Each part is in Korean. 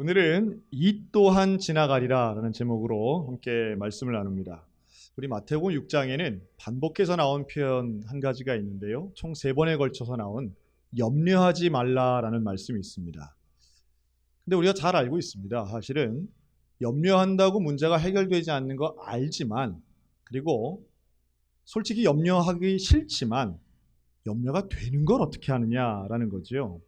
오늘은 이 또한 지나가리라 라는 제목으로 함께 말씀을 나눕니다. 우리 마태복음 6장에는 반복해서 나온 표현 한 가지가 있는데요. 총 3번에 걸쳐서 나온 염려하지 말라라는 말씀이 있습니다. 근데 우리가 잘 알고 있습니다. 사실은 염려한다고 문제가 해결되지 않는 거 알지만, 그리고 솔직히 염려하기 싫지만 염려가 되는 걸 어떻게 하느냐라는 거죠.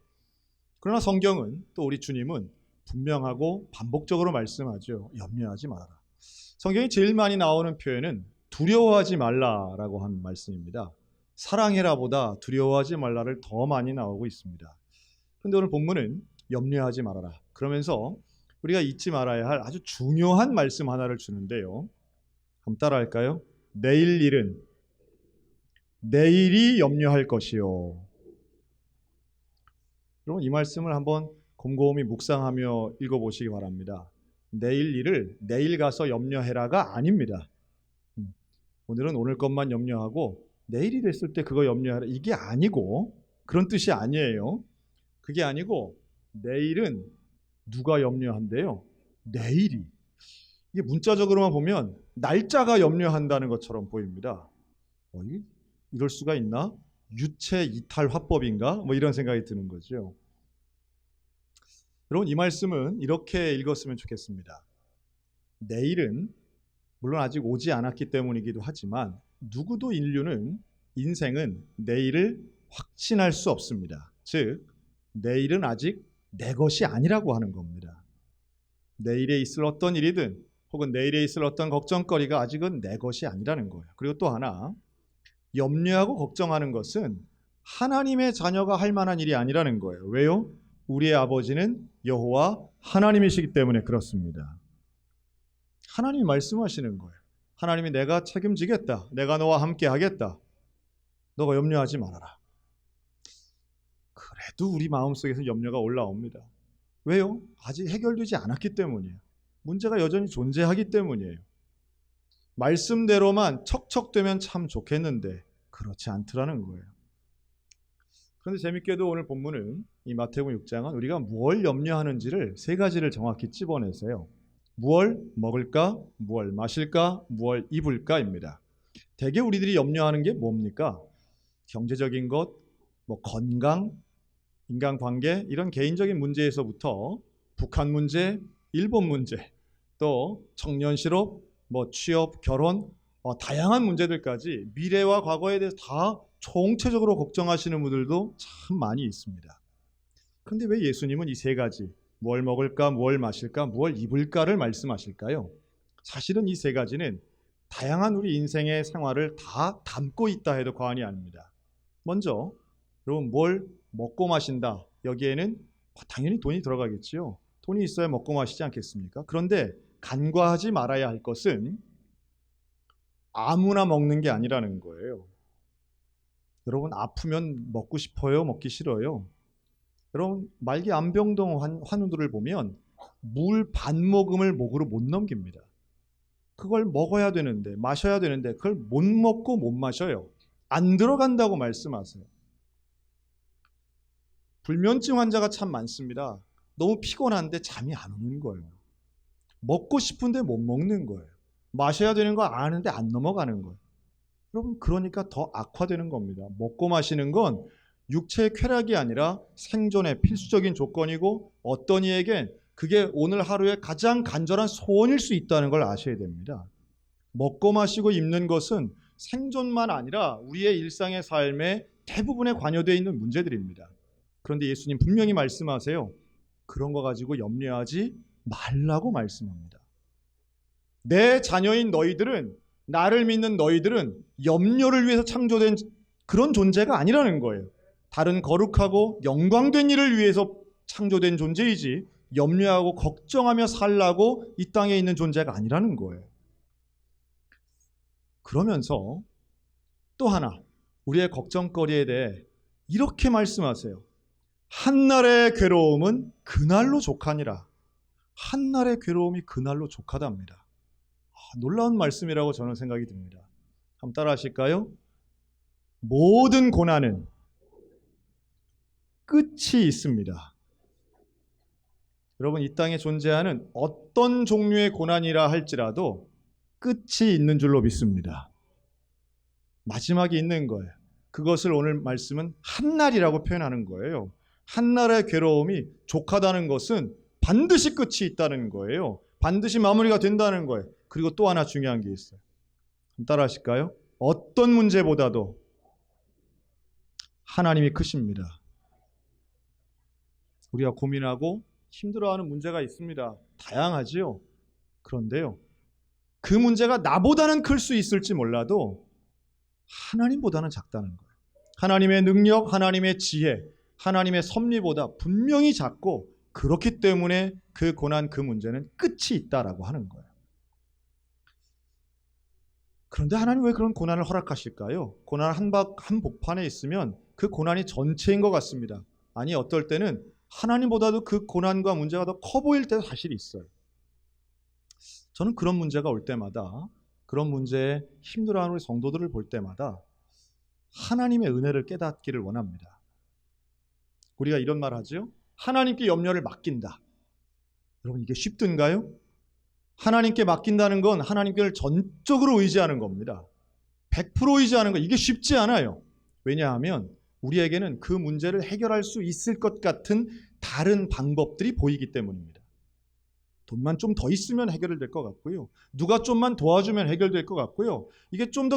그러나 성경은, 또 우리 주님은 분명하고 반복적으로 말씀하죠. 염려하지 말아라. 성경이 제일 많이 나오는 표현은 두려워하지 말라라고 한 말씀입니다. 사랑해라 보다 두려워하지 말라를 더 많이 나오고 있습니다. 그런데 오늘 본문은 염려하지 말아라, 그러면서 우리가 잊지 말아야 할 아주 중요한 말씀 하나를 주는데요. 한번 따라 할까요? 내일 일은 내일이 염려할 것이요. 여러분, 이 말씀을 한번 곰곰이 묵상하며 읽어보시기 바랍니다. 내일 일을 내일 가서 염려해라가 아닙니다. 오늘은 오늘 것만 염려하고 내일이 됐을 때 그거 염려해라, 이게 아니고, 그런 뜻이 아니에요. 그게 아니고, 내일은 누가 염려한대요? 내일이. 이게 문자적으로만 보면 날짜가 염려한다는 것처럼 보입니다. 이럴 수가 있나? 유체 이탈 화법인가? 뭐 이런 생각이 드는 거죠. 여러분, 이 말씀은 이렇게 읽었으면 좋겠습니다. 내일은 물론 아직 오지 않았기 때문이기도 하지만 누구도 인생은 내일을 확신할 수 없습니다. 즉, 내일은 아직 내 것이 아니라고 하는 겁니다. 내일에 있을 어떤 일이든 혹은 내일에 있을 어떤 걱정거리가 아직은 내 것이 아니라는 거예요. 그리고 또 하나, 염려하고 걱정하는 것은 하나님의 자녀가 할 만한 일이 아니라는 거예요. 왜요? 우리의 아버지는 여호와 하나님이시기 때문에 그렇습니다. 하나님이 말씀하시는 거예요. 하나님이 내가 책임지겠다, 내가 너와 함께 하겠다, 너가 염려하지 말아라. 그래도 우리 마음속에서 염려가 올라옵니다. 왜요? 아직 해결되지 않았기 때문이에요. 문제가 여전히 존재하기 때문이에요. 말씀대로만 척척되면 참 좋겠는데 그렇지 않더라는 거예요. 그런데 재밌게도 오늘 본문은, 이 마태복음 6장은 우리가 무엇을 염려하는지를 3가지를 정확히 찝어내서요. 무엇을 먹을까, 무엇을 마실까, 무엇을 입을까입니다. 대개 우리들이 염려하는 게 뭡니까? 경제적인 것, 건강, 인간관계, 이런 개인적인 문제에서부터 북한 문제, 일본 문제, 또 청년 실업, 취업, 결혼, 다양한 문제들까지 미래와 과거에 대해서 다 총체적으로 걱정하시는 분들도 참 많이 있습니다. 그런데 왜 예수님은 이 3가지, 뭘 먹을까, 뭘 마실까, 뭘 입을까를 말씀하실까요? 사실은 이 3가지는 다양한 우리 인생의 생활을 다 담고 있다 해도 과언이 아닙니다. 먼저, 여러분, 뭘 먹고 마신다, 여기에는 당연히 돈이 들어가겠지요. 돈이 있어야 먹고 마시지 않겠습니까? 그런데 간과하지 말아야 할 것은 아무나 먹는 게 아니라는 거예요. 여러분, 아프면 먹고 싶어요? 먹기 싫어요? 여러분, 말기 안병동 환우들을 보면 물 반 모금을 목으로 못 넘깁니다. 그걸 먹어야 되는데, 마셔야 되는데 그걸 못 먹고 못 마셔요. 안 들어간다고 말씀하세요. 불면증 환자가 참 많습니다. 너무 피곤한데 잠이 안 오는 거예요. 먹고 싶은데 못 먹는 거예요. 마셔야 되는 거 아는데 안 넘어가는 거예요. 여러분, 그러니까 더 악화되는 겁니다. 먹고 마시는 건 육체의 쾌락이 아니라 생존의 필수적인 조건이고, 어떤 이에겐 그게 오늘 하루의 가장 간절한 소원일 수 있다는 걸 아셔야 됩니다. 먹고 마시고 입는 것은 생존만 아니라 우리의 일상의 삶에 대부분에 관여되어 있는 문제들입니다. 그런데 예수님 분명히 말씀하세요. 그런 거 가지고 염려하지 말라고 말씀합니다. 내 자녀인 너희들은, 나를 믿는 너희들은 염려를 위해서 창조된 그런 존재가 아니라는 거예요. 다른 거룩하고 영광된 일을 위해서 창조된 존재이지, 염려하고 걱정하며 살라고 이 땅에 있는 존재가 아니라는 거예요. 그러면서 또 하나, 우리의 걱정거리에 대해 이렇게 말씀하세요. 한날의 괴로움은 그날로 족하니라. 한날의 괴로움이 그날로 족하답니다. 놀라운 말씀이라고 저는 생각이 듭니다. 한번 따라 하실까요? 모든 고난은 끝이 있습니다. 여러분, 이 땅에 존재하는 어떤 종류의 고난이라 할지라도 끝이 있는 줄로 믿습니다. 마지막이 있는 거예요. 그것을 오늘 말씀은 한날이라고 표현하는 거예요. 한날의 괴로움이 족하다는 것은 반드시 끝이 있다는 거예요. 반드시 마무리가 된다는 거예요. 그리고 또 하나 중요한 게 있어요. 따라 하실까요? 어떤 문제보다도 하나님이 크십니다. 우리가 고민하고 힘들어하는 문제가 있습니다. 다양하지요. 그런데요, 그 문제가 나보다는 클 수 있을지 몰라도 하나님보다는 작다는 거예요. 하나님의 능력, 하나님의 지혜, 하나님의 섭리보다 분명히 작고, 그렇기 때문에 그 고난, 그 문제는 끝이 있다라고 하는 거예요. 그런데 하나님 왜 그런 고난을 허락하실까요? 고난 한 복판에 있으면 그 고난이 전체인 것 같습니다. 아니, 어떨 때는 하나님보다도 그 고난과 문제가 더 커 보일 때도 사실 있어요. 저는 그런 문제가 올 때마다, 그런 문제에 힘들어하는 우리 성도들을 볼 때마다 하나님의 은혜를 깨닫기를 원합니다. 우리가 이런 말 하죠. 하나님께 염려를 맡긴다. 여러분, 이게 쉽든가요? 하나님께 맡긴다는 건 하나님께를 전적으로 의지하는 겁니다. 100% 의지하는 거, 이게 쉽지 않아요. 왜냐하면 우리에게는 그 문제를 해결할 수 있을 것 같은 다른 방법들이 보이기 때문입니다. 돈만 좀 더 있으면 해결될 것 같고요. 누가 좀만 도와주면 해결될 것 같고요. 이게 좀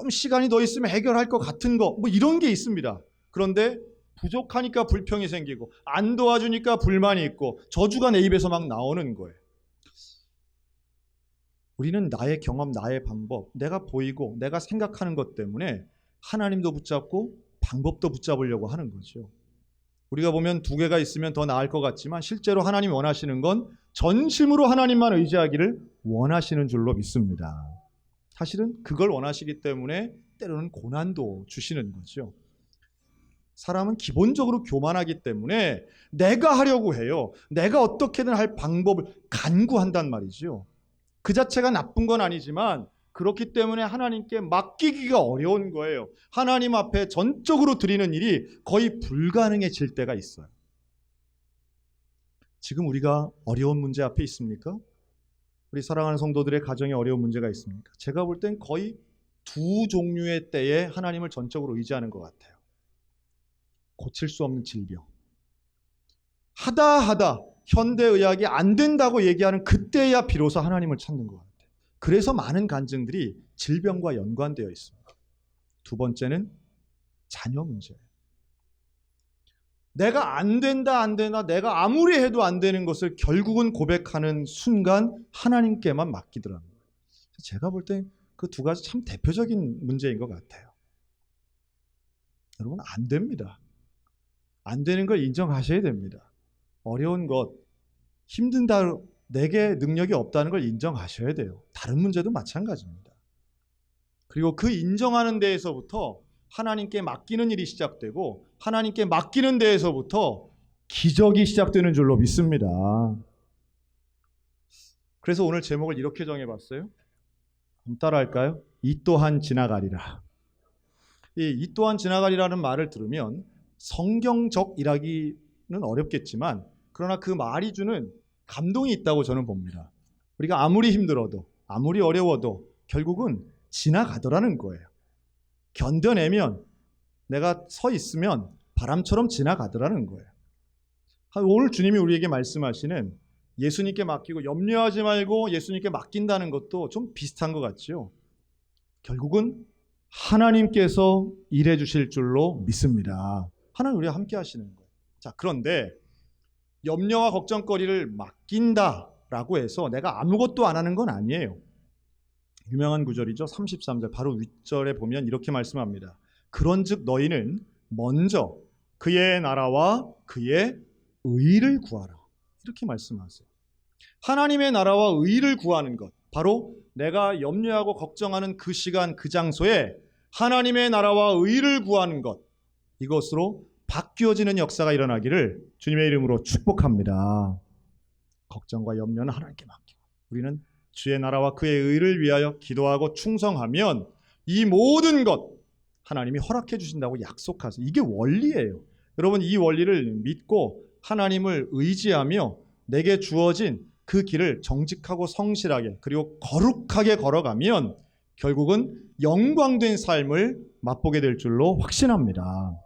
시간이 더 있으면 해결할 것 같은 거, 뭐 이런 게 있습니다. 그런데 부족하니까 불평이 생기고, 안 도와주니까 불만이 있고, 저주가 내 입에서 막 나오는 거예요. 우리는 나의 경험, 나의 방법, 내가 보이고 내가 생각하는 것 때문에 하나님도 붙잡고 방법도 붙잡으려고 하는 거죠. 우리가 보면 두 개가 있으면 더 나을 것 같지만, 실제로 하나님이 원하시는 건 전심으로 하나님만 의지하기를 원하시는 줄로 믿습니다. 사실은 그걸 원하시기 때문에 때로는 고난도 주시는 거죠. 사람은 기본적으로 교만하기 때문에 내가 하려고 해요. 내가 어떻게든 할 방법을 간구한단 말이죠. 그 자체가 나쁜 건 아니지만 그렇기 때문에 하나님께 맡기기가 어려운 거예요. 하나님 앞에 전적으로 드리는 일이 거의 불가능해질 때가 있어요. 지금 우리가 어려운 문제 앞에 있습니까? 우리 사랑하는 성도들의 가정에 어려운 문제가 있습니까? 제가 볼 땐 거의 두 종류의 때에 하나님을 전적으로 의지하는 것 같아요. 고칠 수 없는 질병. 하다 현대의학이 안 된다고 얘기하는 그때야 비로소 하나님을 찾는 것 같아요. 그래서 많은 간증들이 질병과 연관되어 있습니다. 두 번째는 자녀 문제예요. 내가 안 된다, 내가 아무리 해도 안 되는 것을 결국은 고백하는 순간 하나님께만 맡기더라는 거예요. 제가 볼 때 그 두 가지 참 대표적인 문제인 것 같아요. 여러분, 안 됩니다. 안 되는 걸 인정하셔야 됩니다. 어려운 것, 힘든다, 내게 능력이 없다는 걸 인정하셔야 돼요. 다른 문제도 마찬가지입니다. 그리고 그 인정하는 데에서부터 하나님께 맡기는 일이 시작되고, 하나님께 맡기는 데에서부터 기적이 시작되는 줄로 믿습니다. 그래서 오늘 제목을 이렇게 정해봤어요. 한번 따라할까요? 이 또한 지나가리라. 이 또한 지나가리라는 말을 들으면 성경적이라기는 어렵겠지만, 그러나 그 말이 주는 감동이 있다고 저는 봅니다. 우리가 아무리 힘들어도, 아무리 어려워도 결국은 지나가더라는 거예요. 견뎌내면, 내가 서 있으면 바람처럼 지나가더라는 거예요. 오늘 주님이 우리에게 말씀하시는 예수님께 맡기고 염려하지 말고 예수님께 맡긴다는 것도 좀 비슷한 것 같죠. 결국은 하나님께서 일해 주실 줄로 믿습니다. 하나님 우리와 함께 하시는 거예요. 자, 그런데 염려와 걱정거리를 맡긴다라고 해서 내가 아무것도 안 하는 건 아니에요. 유명한 구절이죠. 33절 바로 윗절에 보면 이렇게 말씀합니다. 그런즉 너희는 먼저 그의 나라와 그의 의를 구하라. 이렇게 말씀하세요. 하나님의 나라와 의를 구하는 것, 바로 내가 염려하고 걱정하는 그 시간, 그 장소에 하나님의 나라와 의를 구하는 것, 이것으로 바뀌어지는 역사가 일어나기를 주님의 이름으로 축복합니다. 걱정과 염려는 하나님께 맡기고 우리는 주의 나라와 그의 의를 위하여 기도하고 충성하면 이 모든 것 하나님이 허락해 주신다고 약속하세요. 이게 원리예요. 여러분, 이 원리를 믿고 하나님을 의지하며 내게 주어진 그 길을 정직하고 성실하게 그리고 거룩하게 걸어가면 결국은 영광된 삶을 맛보게 될 줄로 확신합니다.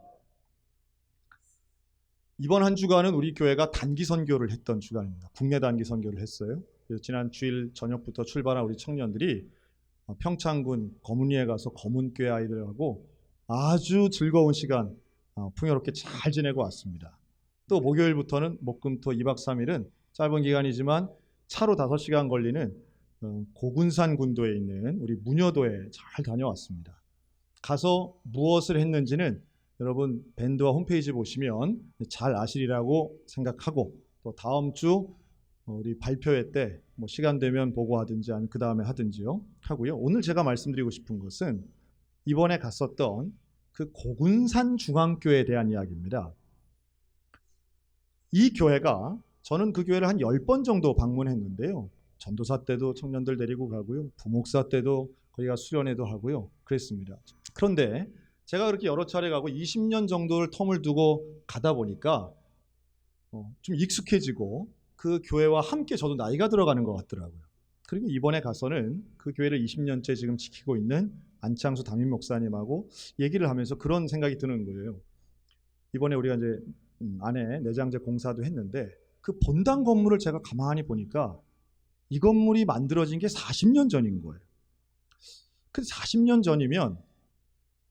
이번 한 주간은 우리 교회가 단기 선교를 했던 주간입니다. 국내 단기 선교를 했어요. 그래서 지난 주일 저녁부터 출발한 우리 청년들이 평창군 거문리에 가서 거문교회 아이들하고 아주 즐거운 시간 풍요롭게 잘 지내고 왔습니다. 또 목요일부터는 목금토 2박 3일은 짧은 기간이지만 차로 5시간 걸리는 고군산 군도에 있는 우리 문여도에 잘 다녀왔습니다. 가서 무엇을 했는지는 여러분 밴드와 홈페이지 보시면 잘 아시리라고 생각하고, 또 다음 주 우리 발표회 때 뭐 시간 되면 보고하든지 아니면 그 다음에 하든지요 하고요. 오늘 제가 말씀드리고 싶은 것은 이번에 갔었던 그 고군산 중앙교회에 대한 이야기입니다. 이 교회가, 저는 그 교회를 한 10번 정도 방문했는데요. 전도사 때도 청년들 데리고 가고요. 부목사 때도 거기가 수련회도 하고요. 그랬습니다. 그런데 제가 그렇게 여러 차례 가고 20년 정도를 텀을 두고 가다 보니까 좀 익숙해지고 그 교회와 함께 저도 나이가 들어가는 것 같더라고요. 그리고 이번에 가서는 그 교회를 20년째 지금 지키고 있는 안창수 담임 목사님하고 얘기를 하면서 그런 생각이 드는 거예요. 이번에 우리가 이제 안에 내장재 공사도 했는데 그 본당 건물을 제가 가만히 보니까 이 건물이 만들어진 게 40년 전인 거예요. 근데 40년 전이면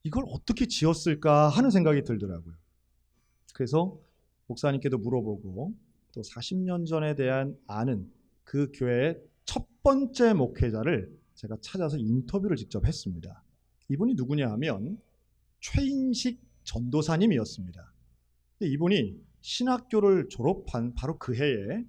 이걸 어떻게 지었을까 하는 생각이 들더라고요. 그래서 목사님께도 물어보고 또 40년 전에 대한 아는 그 교회의 첫 번째 목회자를 제가 찾아서 인터뷰를 직접 했습니다. 이분이 누구냐 하면 최인식 전도사님이었습니다. 근데 이분이 신학교를 졸업한 바로 그 해에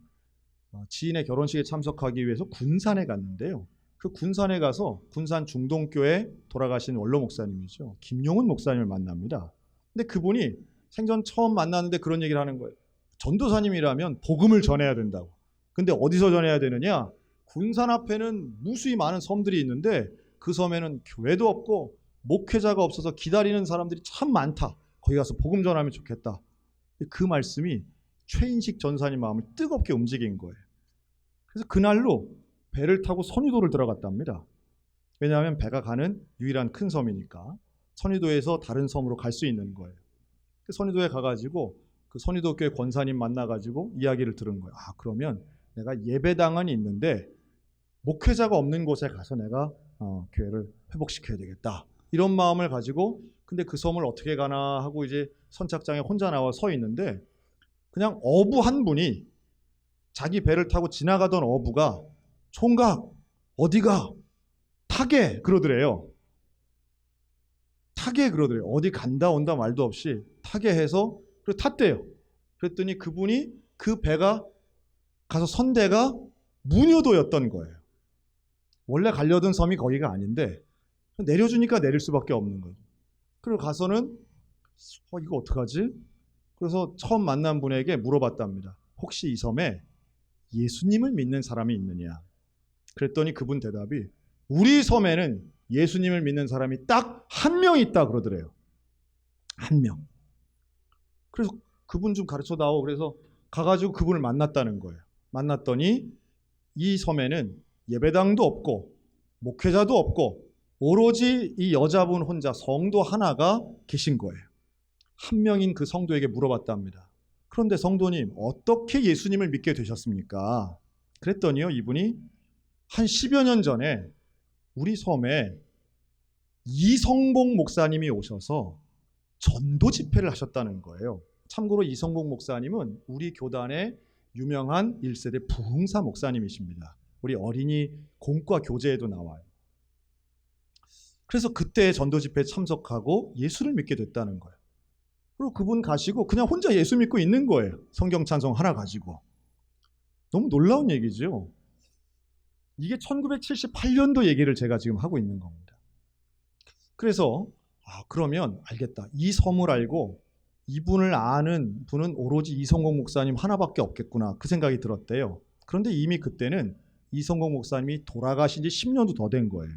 지인의 결혼식에 참석하기 위해서 군산에 갔는데요. 그 군산에 가서 군산 중동교회 돌아가신 원로 목사님이죠. 김용훈 목사님을 만납니다. 근데 그분이 생전 처음 만났는데 그런 얘기를 하는 거예요. 전도사님이라면 복음을 전해야 된다고. 근데 어디서 전해야 되느냐? 군산 앞에는 무수히 많은 섬들이 있는데 그 섬에는 교회도 없고 목회자가 없어서 기다리는 사람들이 참 많다. 거기 가서 복음 전하면 좋겠다. 그 말씀이 최인식 전사님 마음을 뜨겁게 움직인 거예요. 그래서 그날로 배를 타고 선유도를 들어갔답니다. 왜냐하면 배가 가는 유일한 큰 섬이니까 선유도에서 다른 섬으로 갈 수 있는 거예요. 선유도에 가가지고 그 선유도 교회 권사님 만나가지고 이야기를 들은 거예요. 그러면 내가 예배당은 있는데 목회자가 없는 곳에 가서 내가 교회를 회복시켜야 되겠다. 이런 마음을 가지고, 근데 그 섬을 어떻게 가나 하고 이제 선착장에 혼자 나와 서 있는데 그냥 어부 한 분이 자기 배를 타고 지나가던 어부가 총각 어디가? 타게 그러더래요. 타게 그러더래요. 어디 간다 온다 말도 없이 타게 해서 그리고 탔대요. 그랬더니 그분이 그 배가 가서 선 데가 문여도였던 거예요. 원래 가려던 섬이 거기가 아닌데 내려주니까 내릴 수밖에 없는 거죠. 그리고 가서는 이거 어떡하지? 그래서 처음 만난 분에게 물어봤답니다. 혹시 이 섬에 예수님을 믿는 사람이 있느냐? 그랬더니 그분 대답이 우리 섬에는 예수님을 믿는 사람이 딱 한 명 있다 그러더래요. 한 명. 그래서 그분 좀 가르쳐 다오. 그래서 가가지고 그분을 만났다는 거예요. 만났더니 이 섬에는 예배당도 없고 목회자도 없고 오로지 이 여자분 혼자 성도 하나가 계신 거예요. 한 명인 그 성도에게 물어봤답니다. 그런데 성도님 어떻게 예수님을 믿게 되셨습니까? 그랬더니요, 이분이 한 10여 년 전에 우리 섬에 이성복 목사님이 오셔서 전도 집회를 하셨다는 거예요. 참고로 이성복 목사님은 우리 교단의 유명한 1세대 부흥사 목사님이십니다. 우리 어린이 공과 교재에도 나와요. 그래서 그때 전도 집회에 참석하고 예수를 믿게 됐다는 거예요. 그리고 그분 가시고 그냥 혼자 예수 믿고 있는 거예요. 성경 찬송 하나 가지고. 너무 놀라운 얘기죠. 이게 1978년도 얘기를 제가 지금 하고 있는 겁니다. 그래서 그러면 알겠다. 이 섬을 알고 이분을 아는 분은 오로지 이성공 목사님 하나밖에 없겠구나. 그 생각이 들었대요. 그런데 이미 그때는 이성공 목사님이 돌아가신 지 10년도 더 된 거예요.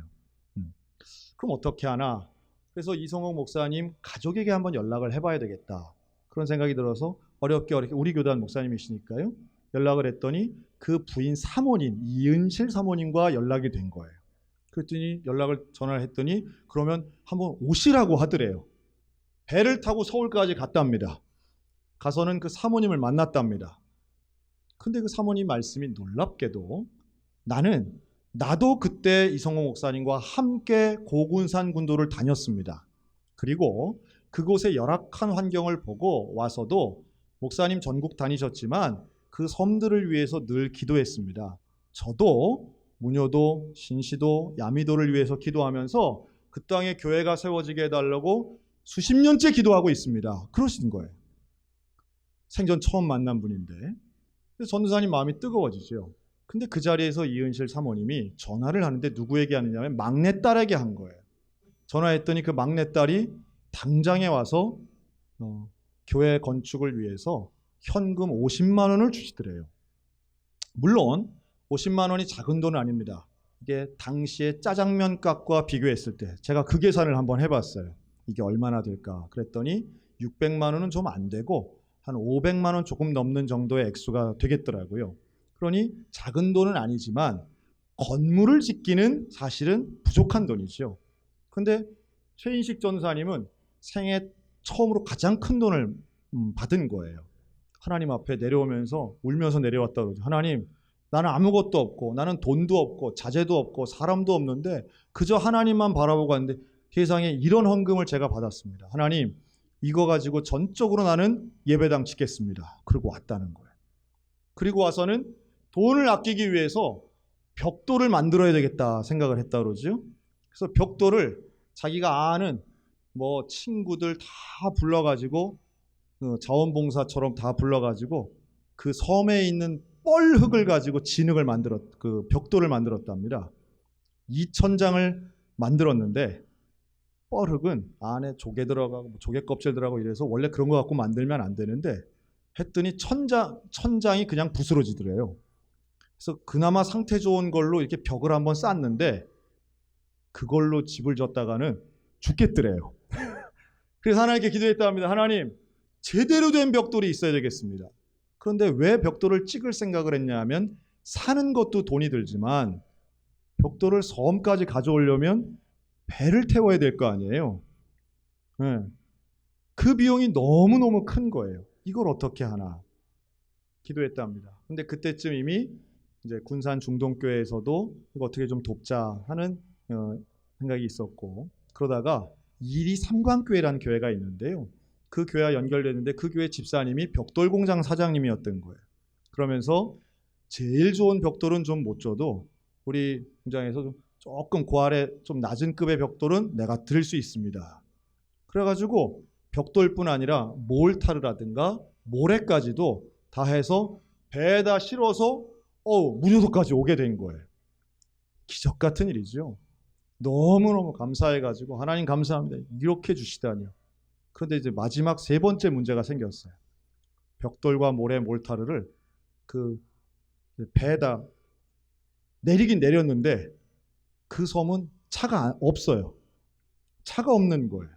그럼 어떻게 하나? 그래서 이성공 목사님 가족에게 한번 연락을 해봐야 되겠다. 그런 생각이 들어서 어렵게 우리 교단 목사님이시니까요. 연락을 했더니 그 부인 사모님, 이은실 사모님과 연락이 된 거예요. 그랬더니 전화를 했더니 그러면 한번 오시라고 하더래요. 배를 타고 서울까지 갔답니다. 가서는 그 사모님을 만났답니다. 근데 그 사모님 말씀이 놀랍게도 나도 그때 이성호 목사님과 함께 고군산 군도를 다녔습니다. 그리고 그곳의 열악한 환경을 보고 와서도 목사님 전국 다니셨지만 그 섬들을 위해서 늘 기도했습니다. 저도 문효도, 신시도, 야미도를 위해서 기도하면서 그 땅에 교회가 세워지게 해달라고 수십 년째 기도하고 있습니다. 그러시는 거예요. 생전 처음 만난 분인데. 그래서 전도사님 마음이 뜨거워지죠. 근데 그 자리에서 이은실 사모님이 전화를 하는데 누구에게 하느냐면 막내딸에게 한 거예요. 전화했더니 그 막내딸이 당장에 와서 교회 건축을 위해서 현금 50만 원을 주시더래요. 물론 50만 원이 작은 돈은 아닙니다. 이게 당시에 짜장면 값과 비교했을 때 제가 그 계산을 한번 해봤어요. 이게 얼마나 될까? 그랬더니 600만 원은 좀 안 되고 한 500만 원 조금 넘는 정도의 액수가 되겠더라고요. 그러니 작은 돈은 아니지만 건물을 짓기는 사실은 부족한 돈이죠. 근데 최인식 전사님은 생애 처음으로 가장 큰 돈을 받은 거예요. 하나님 앞에 내려오면서 울면서 내려왔다 그러죠. 하나님, 나는 아무것도 없고 나는 돈도 없고 자재도 없고 사람도 없는데 그저 하나님만 바라보고 왔는데 세상에 이런 헌금을 제가 받았습니다. 하나님, 이거 가지고 전적으로 나는 예배당 짓겠습니다. 그리고 왔다는 거예요. 그리고 와서는 돈을 아끼기 위해서 벽돌을 만들어야 되겠다 생각을 했다 그러죠. 그래서 벽돌을 자기가 아는 뭐 친구들 다 불러가지고 자원봉사처럼 다 불러가지고 그 섬에 있는 뻘흙을 가지고 그 벽돌을 만들었답니다. 2,000장을 만들었는데 뻘흙은 안에 조개 들어가고 조개 껍질 들어가고 이래서 원래 그런 거 갖고 만들면 안 되는데 했더니 1,000장이 그냥 부스러지더래요. 그래서 그나마 상태 좋은 걸로 이렇게 벽을 한번 쌌는데 그걸로 집을 졌다가는 죽겠더래요. 그래서 하나님께 기도했다 합니다. 하나님, 제대로 된 벽돌이 있어야 되겠습니다. 그런데 왜 벽돌을 찍을 생각을 했냐 하면 사는 것도 돈이 들지만 벽돌을 섬까지 가져오려면 배를 태워야 될 거 아니에요. 네. 그 비용이 너무너무 큰 거예요. 이걸 어떻게 하나 기도했다 합니다. 근데 그때쯤 이미 이제 군산 중동교회에서도 이거 어떻게 좀 돕자 하는 생각이 있었고, 그러다가 이리 삼광교회라는 교회가 있는데요. 그 교회와 연결됐는데 그 교회 집사님이 벽돌 공장 사장님이었던 거예요. 그러면서 제일 좋은 벽돌은 좀 못 줘도 우리 공장에서 조금 고아래 좀 낮은 급의 벽돌은 내가 드릴 수 있습니다. 그래가지고 벽돌뿐 아니라 몰타르라든가 모래까지도 다 해서 배에다 실어서 문효도까지 오게 된 거예요. 기적 같은 일이죠. 너무너무 감사해가지고 하나님 감사합니다. 이렇게 주시다니요. 그런데 이제 마지막 세 번째 문제가 생겼어요. 벽돌과 모래 몰타르를 그 배에다 내리긴 내렸는데 그 섬은 차가 없어요. 차가 없는 거예요.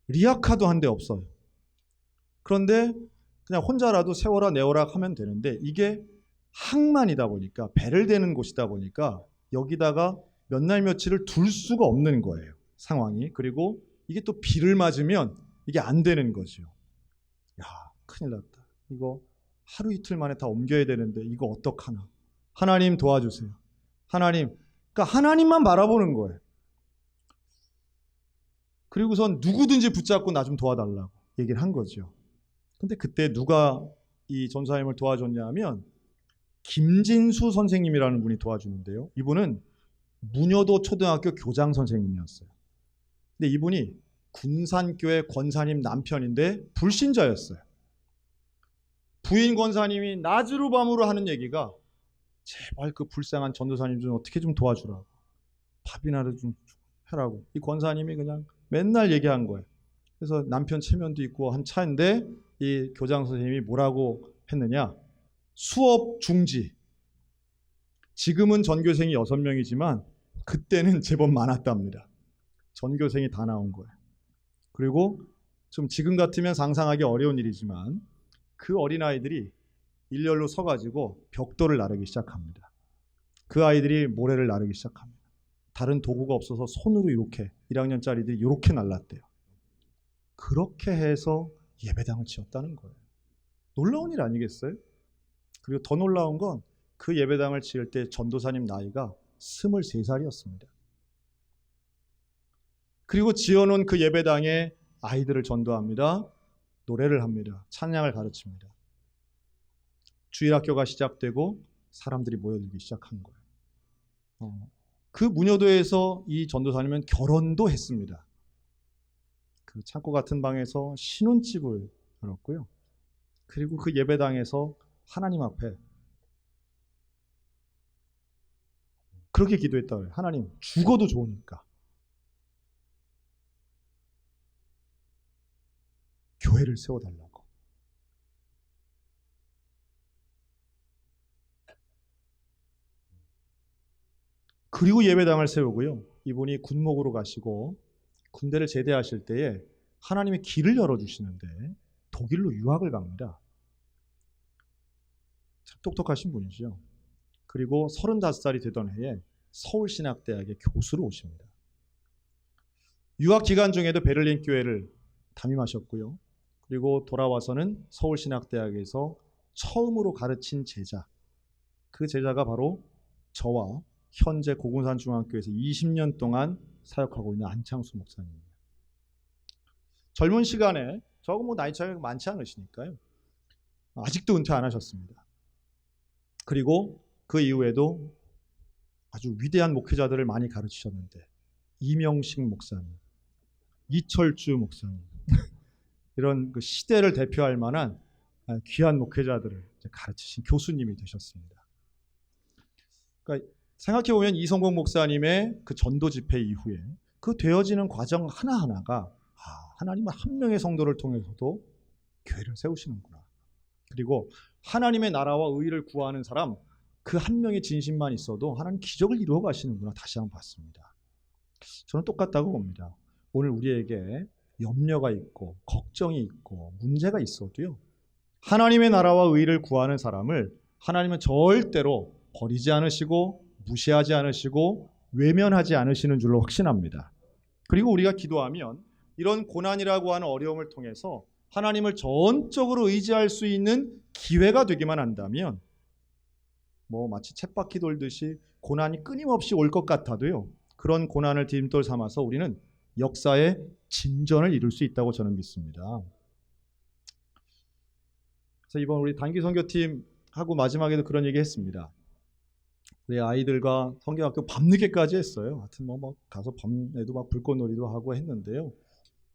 리아카도 한 대 없어요. 그런데 그냥 혼자라도 세워라 내워라 하면 되는데 이게 항만이다 보니까 배를 대는 곳이다 보니까 여기다가 몇 날 며칠을 둘 수가 없는 거예요. 상황이. 그리고 이게 또 비를 맞으면 이게 안 되는 거죠. 야, 큰일 났다. 이거 하루 이틀 만에 다 옮겨야 되는데 이거 어떡하나. 하나님 도와주세요. 하나님. 그러니까 하나님만 바라보는 거예요. 그리고선 누구든지 붙잡고 나 좀 도와달라고 얘기를 한 거죠. 근데 그때 누가 이 전사님을 도와줬냐 하면 김진수 선생님이라는 분이 도와주는데요. 이분은 문효도 초등학교 교장 선생님이었어요. 근데 이분이 군산교회 권사님 남편인데 불신자였어요. 부인 권사님이 낮으로 밤으로 하는 얘기가 제발 그 불쌍한 전도사님 좀 어떻게 좀 도와주라고. 밥이나 좀 해라고. 이 권사님이 그냥 맨날 얘기한 거예요. 그래서 남편 체면도 있고 한 차인데 이 교장 선생님이 뭐라고 했느냐. 수업 중지. 지금은 전교생이 6명이지만 그때는 제법 많았답니다. 전교생이 다 나온 거예요. 그리고 좀 지금 같으면 상상하기 어려운 일이지만 그 어린아이들이 일렬로 서가지고 벽돌을 나르기 시작합니다. 그 아이들이 모래를 나르기 시작합니다. 다른 도구가 없어서 손으로 이렇게 1학년짜리들이 이렇게 날랐대요. 그렇게 해서 예배당을 지었다는 거예요. 놀라운 일 아니겠어요? 그리고 더 놀라운 건 그 예배당을 지을 때 전도사님 나이가 23살이었습니다. 그리고 지어놓은 그 예배당에 아이들을 전도합니다. 노래를 합니다. 찬양을 가르칩니다. 주일학교가 시작되고 사람들이 모여들기 시작한 거예요. 그 문여도에서 이 전도사님은 결혼도 했습니다. 그 창고 같은 방에서 신혼집을 열었고요. 그리고 그 예배당에서 하나님 앞에 그렇게 기도했다고 해요. 하나님, 죽어도 좋으니까 교회를 세워달라고. 그리고 예배당을 세우고요. 이분이 군목으로 가시고 군대를 제대하실 때에 하나님의 길을 열어주시는데 독일로 유학을 갑니다. 참 똑똑하신 분이죠. 그리고 35살이 되던 해에 서울신학대학의 교수로 오십니다. 유학 기간 중에도 베를린 교회를 담임하셨고요. 그리고 돌아와서는 서울신학대학에서 처음으로 가르친 제자, 그 제자가 바로 저와 현재 고군산중학교에서 20년 동안 사역하고 있는 안창수 목사님입니다. 젊은 시간에 저하고 뭐 나이 차이가 많지 않으시니까요. 아직도 은퇴 안 하셨습니다. 그리고 그 이후에도 아주 위대한 목회자들을 많이 가르치셨는데 이명식 목사님, 이철주 목사님 이런 그 시대를 대표할 만한 귀한 목회자들을 가르치신 교수님이 되셨습니다. 그러니까 생각해보면 이성공 목사님의 그 전도 집회 이후에 그 되어지는 과정 하나하나가 하나님은 한 명의 성도를 통해서도 교회를 세우시는구나. 그리고 하나님의 나라와 의를 구하는 사람 그 한 명의 진심만 있어도 하나님 기적을 이루어 가시는구나 다시 한번 봤습니다. 저는 똑같다고 봅니다. 오늘 우리에게 염려가 있고 걱정이 있고 문제가 있어도요. 하나님의 나라와 의를 구하는 사람을 하나님은 절대로 버리지 않으시고 무시하지 않으시고 외면하지 않으시는 줄로 확신합니다. 그리고 우리가 기도하면 이런 고난이라고 하는 어려움을 통해서 하나님을 전적으로 의지할 수 있는 기회가 되기만 한다면 마치 쳇바퀴 돌듯이 고난이 끊임없이 올 것 같아도요. 그런 고난을 디딤돌 삼아서 우리는 역사의 진전을 이룰 수 있다고 저는 믿습니다. 그래서 이번 우리 단기 선교팀 하고 마지막에도 그런 얘기 했습니다. 우리 아이들과 성경학교 밤늦게까지 했어요. 하여튼 가서 밤에도 막 불꽃놀이도 하고 했는데요.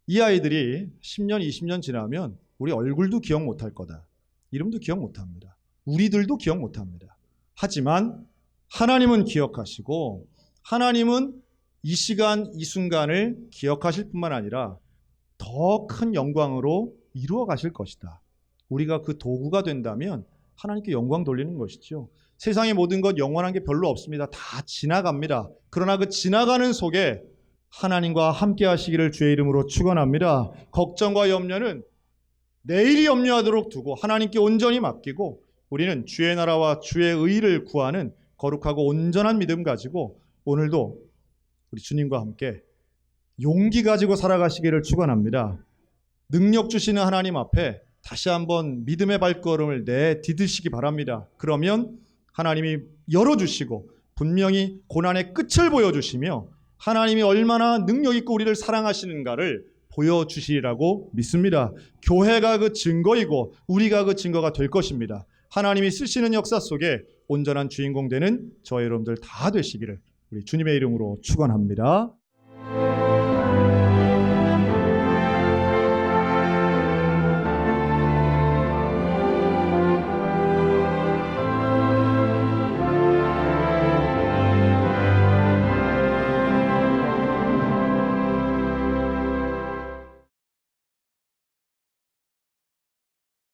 이 아이들이 10년, 20년 지나면 우리 얼굴도 기억 못할 거다. 이름도 기억 못합니다. 우리들도 기억 못합니다. 하지만 하나님은 기억하시고 하나님은 이 시간, 이 순간을 기억하실 뿐만 아니라 더 큰 영광으로 이루어 가실 것이다. 우리가 그 도구가 된다면 하나님께 영광 돌리는 것이죠. 세상의 모든 것 영원한 게 별로 없습니다. 다 지나갑니다. 그러나 그 지나가는 속에 하나님과 함께 하시기를 주의 이름으로 축원합니다. 걱정과 염려는 내일이 염려하도록 두고 하나님께 온전히 맡기고 우리는 주의 나라와 주의 의를 구하는 거룩하고 온전한 믿음 가지고 오늘도 우리 주님과 함께 용기 가지고 살아가시기를 축원합니다. 능력 주시는 하나님 앞에 다시 한번 믿음의 발걸음을 내디디시기 바랍니다. 그러면 하나님이 열어주시고 분명히 고난의 끝을 보여주시며 하나님이 얼마나 능력 있고 우리를 사랑하시는가를 보여주시리라고 믿습니다. 교회가 그 증거이고 우리가 그 증거가 될 것입니다. 하나님이 쓰시는 역사 속에 온전한 주인공 되는 저희 여러분들 다 되시기를 우리 주님의 이름으로 축원합니다.